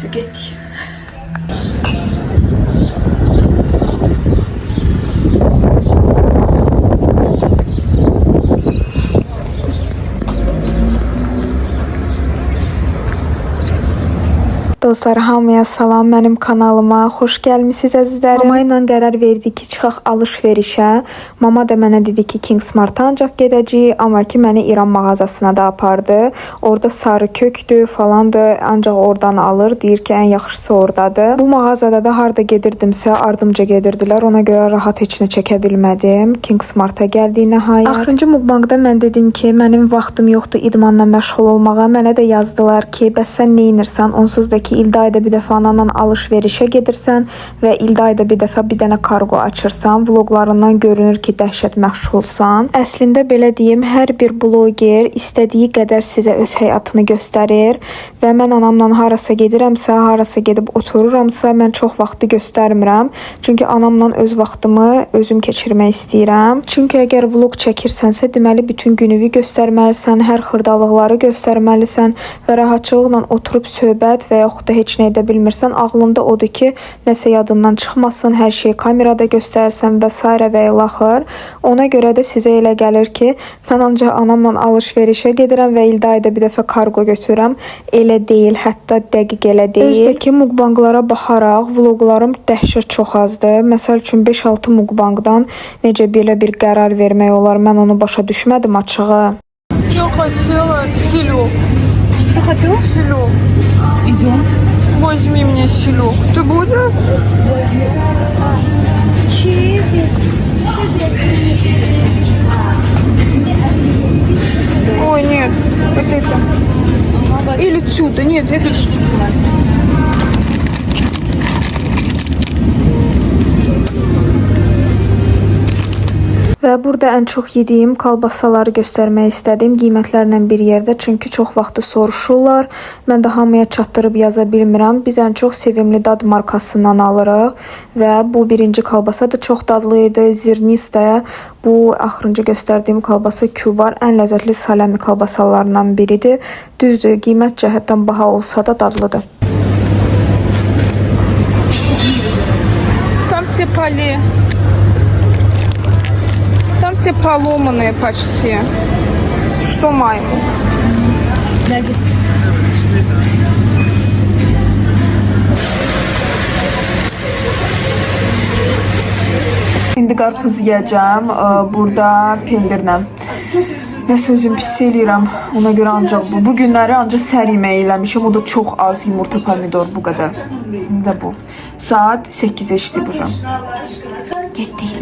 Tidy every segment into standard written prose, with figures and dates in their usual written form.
Neyse getdik. Dostlar, hamıya salam, mənim kanalıma xoş gəlmisiniz əzizlərim. Mama ilə qərar verdik ki, çıxaq alış-verişə. Mama da mənə dedi ki, Kingsmart'a ancaq gedəcəyik, amma ki, məni İran mağazasına da apardı. Orada sarı kökdür falandır, ancaq oradan alır. Deyir ki, ən yaxşısı oradadır. Bu mağazada da harda gedirdimsə ardımca gedirdilər. Ona görə rahat heç nə çəkə bilmədim. Kingsmart'a gəldik nəhayət. Axırıncı mukbangda mən dedim ki, mənim vaxtım yoxdur idmanla məşğul olmağa. Mənə də yazdılar ki, bəs sən nə edirsən? Onsuz da ki, ildə ayda bir dəfə ananla alış-verişə gedirsən və ildə ayda bir dəfə bir dənə kargo açırsan. Vloqlarından görünür ki, dəhşət məşğulsan. Əslində belə deyim, hər bir bloger istədiyi qədər sizə öz həyatını göstərir və mən anamla harasa gedirəmsə, harasa gedib otururamsa, mən çox vaxtı göstərmirəm. Çünki anamla öz vaxtımı özüm keçirmək istəyirəm. Çünki əgər vloq çəkirsənsə, deməli bütün gününü göstərməlisən, hər xırdalıqları göstərməlisən və rahatçılıqla oturub söhbət və yaxud da heç nə edə bilmirsən, ağlında odur ki, nəsə yadından çıxmasın, hər şeyi kamerada göstərsən və s. və ilaxır. Ona görə də sizə elə gəlir ki, mən ancaq anamla alış-verişə gedirəm və ildə ayda bir dəfə kargo götürürəm. Elə deyil, hətta dəqiq elə deyil. Özdəki mukbanglara baxaraq vloqlarım dəhşət çox azdır. Məsəl üçün 5-6 mukbangdan necə belə bir qərar vermək olar, mən onu başa düşmədim açığı. Я хотела селёк. Что хотела? Селёк. Идем. Возьми мне селёк. Ты будешь? Ой, нет. Вот это. Или чудо. Нет, это что? Və burada ən çox yediyim kalbasaları göstərmək istədim qiymətlərlə bir yerdə. Çünki çox vaxtı soruşurlar. Mən də hamıya çatdırıb yaza bilmirəm. Biz ən çox Sevimli Dad markasından alırıq. Və bu birinci kalbasa da çox dadlı idi. Zirnistaya bu axırıncı göstərdiyim kalbasa Kübar ən ləzzətli salami kalbasalarından biridir. Düzdür, qiymət cəhətdən baha olsa da dadlıdır. Там все поле. Там все поломанные почти. Что майку? İndi qarpız yeyəcəm, burada pendirlə. Nə sözüm pis eləyirəm, ona görə ancaq bu. Bu günləri ancaq sər yeməyi eləmişəm, o da çox az yumurta, pomidor, bu qədər. İndi də bu. Saat 8 işdi bu. Getdik.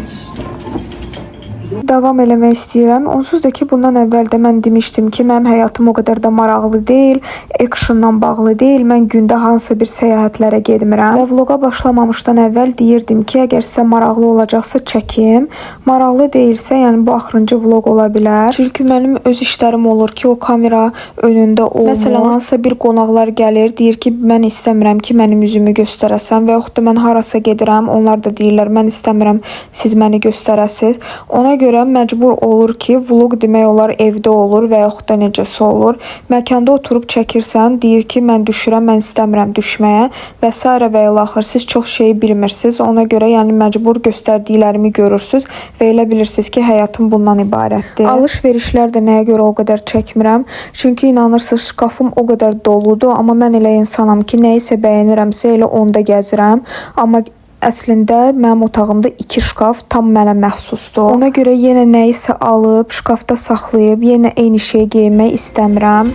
Davam eləmək istəyirəm. Onsuz da ki, bundan əvvəl də mən demişdim ki, mənim həyatım o qədər də maraqlı deyil, actionla bağlı deyil. Mən gündə hansı bir səyahətlərə getmirəm. Və vloqa başlamamışdan əvvəl deyirdim ki, əgər sizə maraqlı olacaqsa çəkim. Maraqlı deyilsə, yəni bu axırıncı vloq ola bilər. Çünki mənim öz işlərim olur ki, o kamera önündə olmur. Məsələn, hansısa bir qonaqlar gəlir, deyir ki, mən istəmirəm ki, mənim üzümü göstərəsən və yaxud da mən harasa gedirəm, onlar da deyirlər, mən istəmirəm siz məni göstərəsiz. Ona görə məcbur olur ki, vlog demək olar evdə olur və yaxud da necəsə olur. Məkanda oturub çəkirsən, deyir ki, mən düşürəm, mən istəmirəm düşməyə və s. və ilaxır. Siz çox şeyi bilmirsiniz. Ona görə yəni məcbur göstərdiklərimi görürsüz və elə bilirsiniz ki, həyatım bundan ibarətdir. Alış-verişlər də nəyə görə o qədər çəkmirəm? Çünki inanırsınız, şkafım o qədər doludur, amma mən elə insanam ki, nəyisə bəyənirəmsə elə onda gəzirəm. Amma əslində mənim otağımda 2 şkaf tam mənə məxsusdur. Ona görə yenə nəyisə alıb, şkafda saxlayıb, yenə eyni şeyi geyinmək istəmirəm.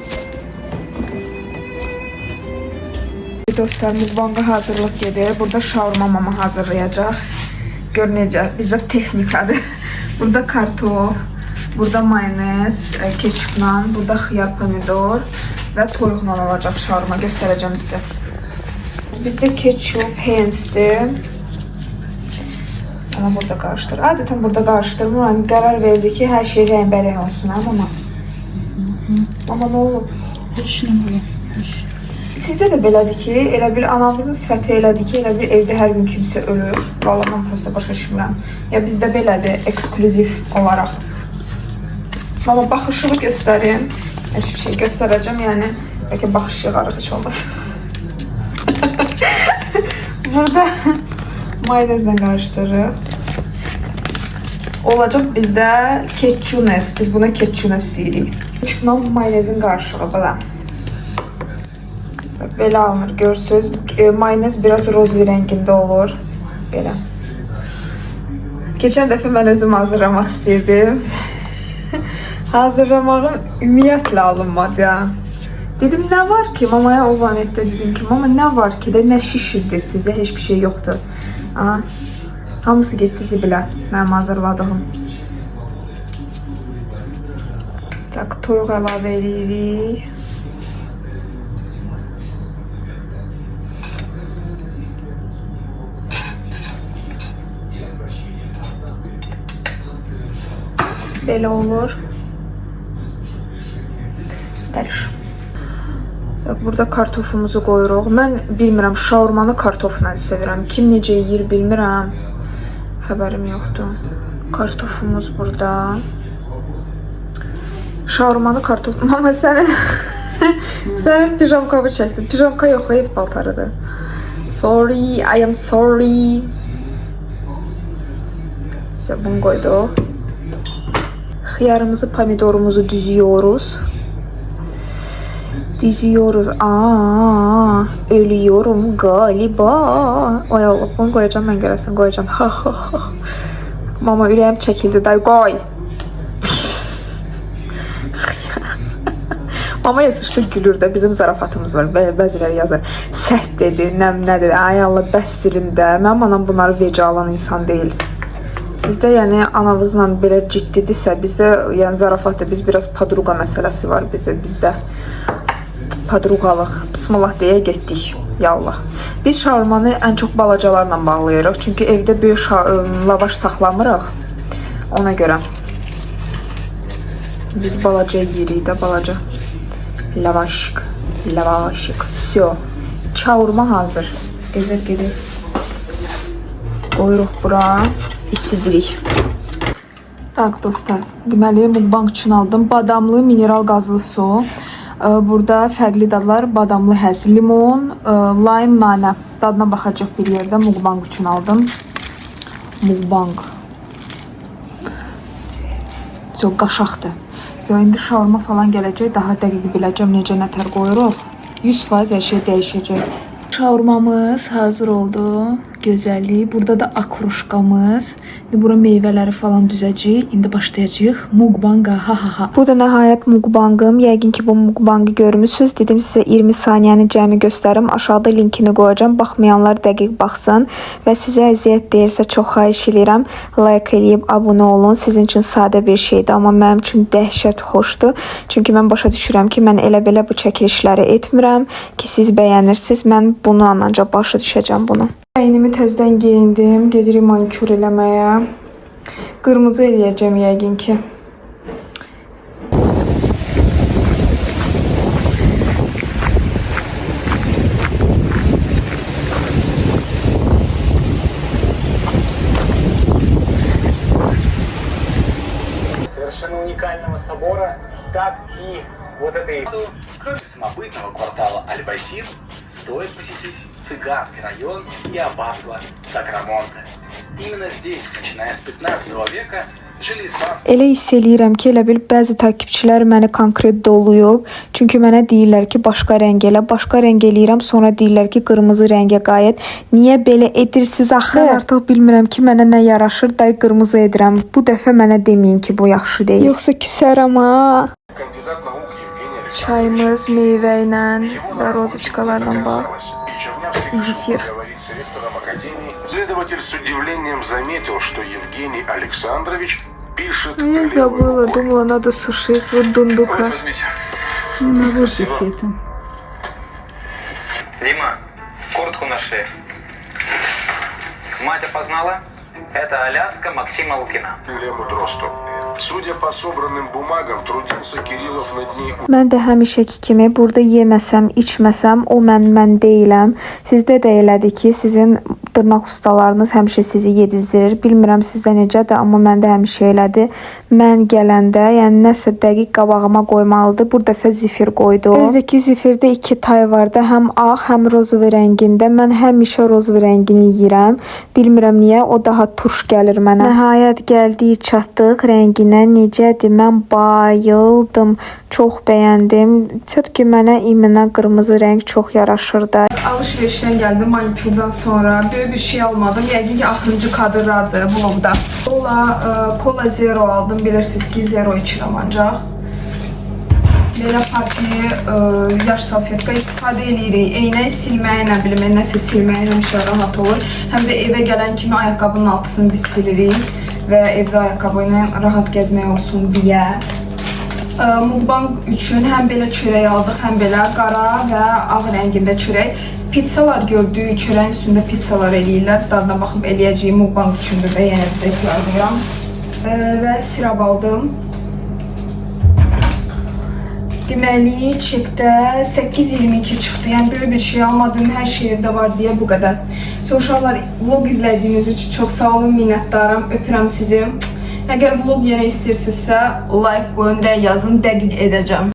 Dostlar, mukbanga hazırlıq gedir. Burada şaurma mama hazırlayacaq. Gör necə, bizdə texnikadır. Burada kartof, burada mayonez, ketçupla, burada xiyar, pomidor və toyuqla olacaq şaurma. Göstərəcəm sizə. Bizdə ketçup, hensdir. Ama burada qarışdır. Adətən burada qarışdırmıram. Qərar verdi ki, hər şey rəngbərəng olsun. Amma nə olub? Heç nə olub. Sizdə də belədir ki, elə bil anamızın sifəti elədir ki, elə bil evdə hər gün kimsə ölür. Vallahi mən prosta başa düşmürəm. Ya bizdə belədir, eksklüziv olaraq. Amma baxışımı göstərim. Heç bir şey göstərəcəm, yəni bəlkə baxış yığarıq heç olmasın. Burada mayonezle karıştırırıq. Olacaq bizdə ketchunes. Biz buna ketchunes deyirik. Çıxma mayonezin qarışığı belə. Belə alınır, görürsünüz. Mayonez biraz rozi rəngində olur. Belə. Keçən dəfə mən özüm hazırlamaq istəyirdim. Hazırlamağım ümumiyyətlə alınmadı ya. Dedim nə var ki? Mamaya o vanetdə dedim ki, mama nə var ki də nə şişirdir sizə? Heç bir şey yoxdur. Aha. Hamısı getdi zibilə. Mənim hazırladığım. Tak, toyuq əlavə edirik. Belə olur. Dəliş. Burada kartofumuzu qoyuruq. Mən bilmirəm, şaurmanı kartofla sevirəm. Kim necə yeyir bilmirəm. Xəbərim yoxdur. Kartofumuz burada. Şaurmanı kartof... Mama sənin... sənin pijamkamı çəkdim. Pijamka yox, ev paltarıdır. Sorry, I am sorry. Bunu qoyduq. Xiyarımızı, pomidorumuzu düzüyoruz. Ölüyorum galiba. Ay Allah, bunu qoyacağım, mən görəsən qoyacağım. Mama, ürəyim çəkildi, day qoy. Mama yazışda gülür də, bizim zarafatımız var. Bəziləri yazır, sərt dedi, nə dedi. Ay Allah, bəstirin də. Mənim anam bunları vecə alan insan deyil. Sizdə yəni anavızla belə ciddidirsə, bizdə yəni zarafatdır. Biz biraz padruqa məsələsi var bizdə. Padruqalıq. Bismillah deyə getdik. Yallah. Biz şaurmanı ən çox balacalarla bağlayırıq. Çünki evdə böyük lavaş saxlamırıq. Ona görə. Biz balaca yeyirik də, balaca. Lavaşıq. Всё. Şaurma hazır. Gözəl gedir. Qoyuruq bura. İsidirik. Tak dostlar, deməli mukbang üçün aldım badamlı mineral qazlı su. Burada fərqli dadlar, badamlı həz, limon, lime, nanə. Dadına baxacaq bir yerdə mukbang üçün aldım. Mukbang. Çox qaşaqdır. İndi şaurma falan gələcək, daha dəqiq biləcəm necə nətər qoyuruq. 100% hər şey dəyişəcək. Şaurmamız hazır oldu. Gözəllik. Burada da akruşkamız. İndi bura meyvələri falan düzəcəyik. İndi başlayacağıq mukbanga. Bu da nəhayət mukbangım. Yəqin ki bu mukbangı görmüsünüz. Dedim sizə 20 saniyəni cəmi göstərim. Aşağıda linkini qoyacağım. Baxmayanlar dəqiq baxsın və sizə əziyyət deyirsə çox xahiş edirəm. Like eləyib abunə olun. Sizin üçün sadə bir şeydir, amma mənim üçün dəhşət xoşdur. Çünki mən başa düşürəm ki mən elə belə bu çəkilişləri etmirəm ki siz bəyənirsiniz. Mən bunu ancaq başa düşəcəm bunu. Əynimi təzdən geyindim. Gedirik manikür eləməyə. Qırmızı eləyəcəm yəqin ki. Совершенно уникального собора, так и вот этой... Кроме самобытного квартала Аль-Байсин, стоит посетить цыганский район и аббатство Сакрамонте. Именно здесь, начиная с 15 века, жили испанцы. Elə hiss eləyirəm ki, elə bil bəzi takipçilər məni konkret doluyub. Çünki mənə deyirlər ki, başqa rəng elə, başqa rəng eləyirəm, sonra deyirlər ki, qırmızı rəngə qayıt. Niyə belə edirsiniz axı? Mən artıq bilmirəm ki, mənə nə yaraşır, day qırmızı edirəm. Bu dəfə mənə deməyin ki, bu yaxşı deyil. Yoxsa küsərəm ha. Çayımız meyvə ilə və roziçkalarla bax. Zifir. Следователь с удивлением заметил, что Евгений Александрович пишет... Я забыла, думала, надо сушить. Вот дундука. Спасибо. Дима, куртку нашли. Мать опознала? Это Аляска Максима Лукина. Лему Дросту. Судя по собранным бумагам, трудился Кириллов над ней... Mən də həmişəki kimi burada yeməsəm, içməsəm, o mən deyiləm. Sizdə də elədir ki, sizin dırnaq ustalarınız həmişə sizi yedizdirir. Bilmirəm sizdə necədir, amma məndə həmişə elədir. Mən gələndə, yəni nəsə dəqiq qabağıma qoymalıdır. Bu dəfə zifir qoydu. Özdəki zifirdə 2 tay vardı. Həm ağ, həm rozovi rəngində. Mən həmişə rozovi rəngini yeyirəm. Bilmirəm niyə, o daha turş gəlir mənə. Nəhayət gəldik, çatdıq. Rənginə necədir? Mən bayıldım. Çox bəyəndim. Çət ki mənə iminə qırmızı rəng çox yaraşırdı. Alışverişdən gəldim manikurdan sonra. Böyük bir şey almadım. Yəqin ki, axırıncı kadrlardır vlogda. Cola Zero aldım. Bilirsiniz ki, Zero içirəm ancaq. Belə parti yaş salfetka istifadə edirik. Eynəyi silməyə, nə bilim, nəsə silməyə həmişə rahat olur. Həm də evə gələn kimi ayaqqabının altısını biz silirik və evdə ayaqqabı ilə rahat gəzmək olsun deyə. Mukbang üçün həm belə çörək aldıq, həm belə qara və ağ rəngində çörək. Pizzalar gördüyü çörəyin üstündə pizzalar eləyirlər. Dadına baxıb eləyəcəyim mukbang üçündür də, yenə də tekrarlayıram. Və sirab aldım. Deməli, çekdə 8.22 çıxdı. Yəni, böyük bir şey almadım, hər şey evdə var deyə bu qədər. Uşaqlar, vlog izlədiyiniz üçün çox sağ olun, minnətdaram, öpürəm sizi. Əgər vlog yenə istəyirsinizsə, like qoyun, rəy yazın, dəqiq edəcəm.